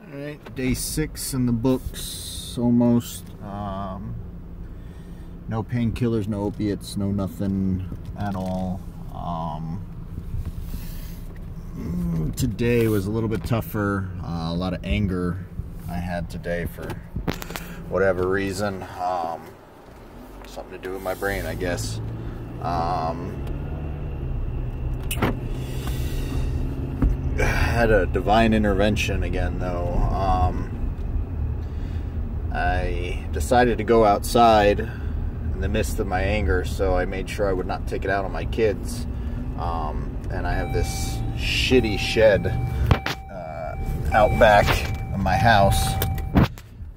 Alright, day 6 in the books, almost. No painkillers, no opiates, no nothing at all. Today was a little bit tougher. A lot of anger I had today for whatever reason. Something to do with my brain, I guess. Had a divine intervention again, though. I decided to go outside in the midst of my anger, so I made sure I would not take it out on my kids. And I have this shitty shed out back of my house,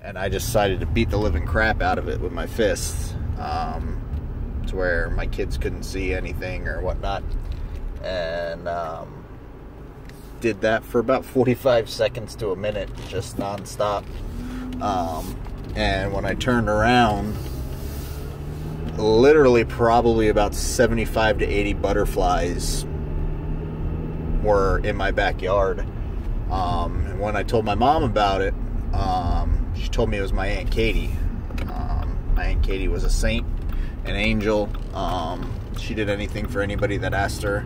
and I decided to beat the living crap out of it with my fists, to where my kids couldn't see anything or whatnot. And did that for about 45 seconds to a minute, just nonstop. And when I turned around, literally probably about 75 to 80 butterflies were in my backyard. And when I told my mom about it, she told me it was my Aunt Katie. My Aunt Katie was a saint, an angel. She did anything for anybody that asked her.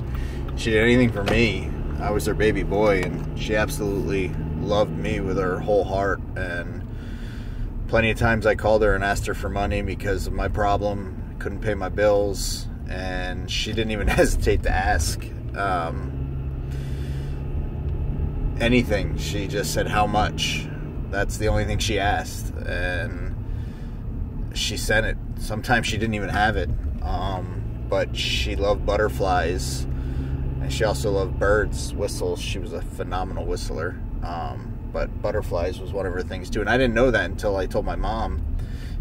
She did anything for me. I was their baby boy, and she absolutely loved me with her whole heart. And plenty of times I called her and asked her for money because of my problem. Couldn't pay my bills, and she didn't even hesitate to ask anything. She just said, how much? That's the only thing she asked, and she sent it. Sometimes she didn't even have it, but she loved butterflies. And she also loved birds, whistles. She was a phenomenal whistler. But butterflies was one of her things too. And I didn't know that until I told my mom.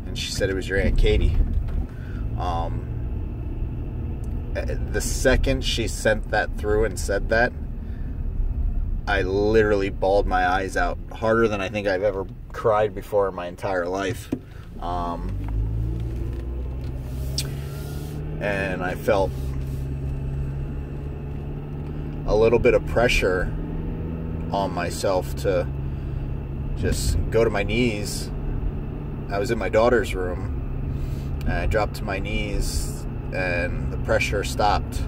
And she said it was your Aunt Katie. The second she sent that through and said that, I literally bawled my eyes out. Harder than I think I've ever cried before in my entire life. And I felt a little bit of pressure on myself to just go to my knees. I was in my daughter's room, and I dropped to my knees, and the pressure stopped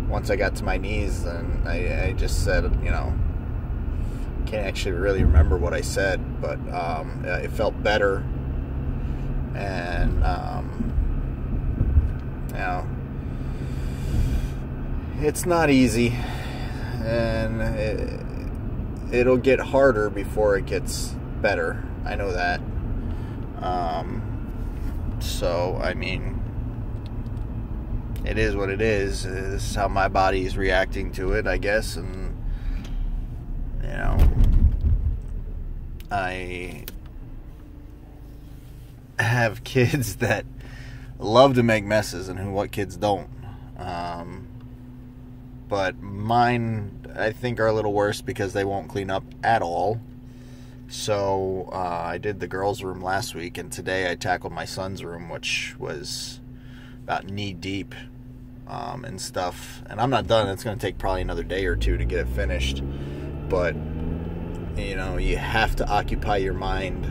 once I got to my knees. And I just said, you know, can't actually really remember what I said, but it felt better. And you know, it's not easy. And it'll get harder before it gets better. I know that. So, I mean, it is what it is. This is how my body is reacting to it, I guess. And, you know, I have kids that love to make messes, and what kids don't. But mine, I think, are a little worse because they won't clean up at all. So I did the girls' room last week, and today I tackled my son's room, which was about knee deep and stuff. And I'm not done. It's going to take probably another day or two to get it finished. But, you know, you have to occupy your mind.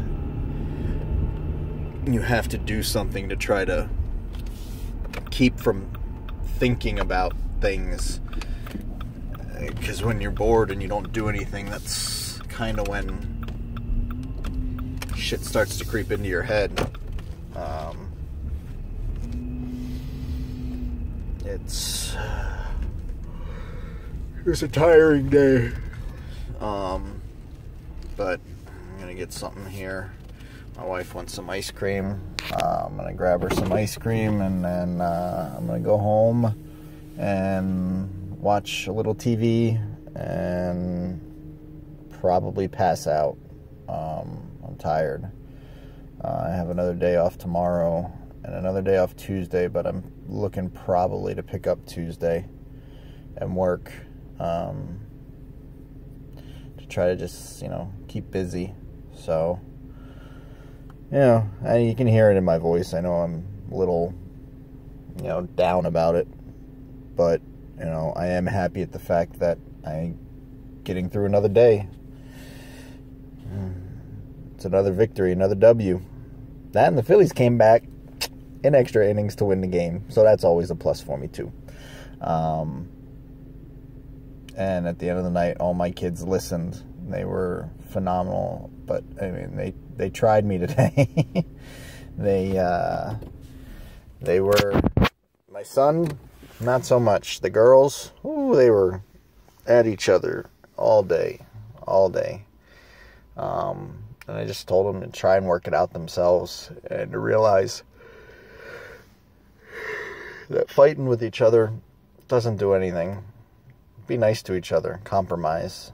You have to do something to try to keep from thinking about things. Because when you're bored and you don't do anything, that's kind of when shit starts to creep into your head. It's a tiring day. But I'm gonna get something here. My wife wants some ice cream. I'm gonna grab her some ice cream, and then I'm gonna go home and watch a little TV and probably pass out. I'm tired. I have another day off tomorrow and another day off Tuesday, but I'm looking probably to pick up Tuesday and work to try to just, you know, keep busy. So, you know, you can hear it in my voice. I know I'm a little, you know, down about it, but you know, I am happy at the fact that I'm getting through another day. It's another victory, another W. That and the Phillies came back in extra innings to win the game. So that's always a plus for me, too. And at the end of the night, all my kids listened. They were phenomenal. But, I mean, they tried me today. They were... My son, not so much. The girls, ooh, they were at each other all day. And I just told them to try and work it out themselves and to realize that fighting with each other doesn't do anything. Be nice to each other. Compromise.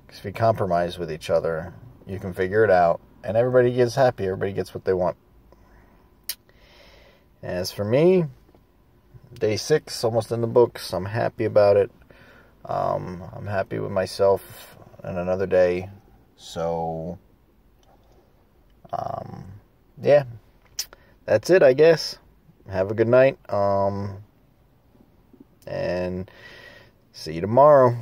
Because if you compromise with each other, you can figure it out. And everybody gets happy. Everybody gets what they want. As for me, day 6, almost in the books. I'm happy about it. I'm happy with myself in another day. So, yeah. That's it, I guess. Have a good night. And see you tomorrow.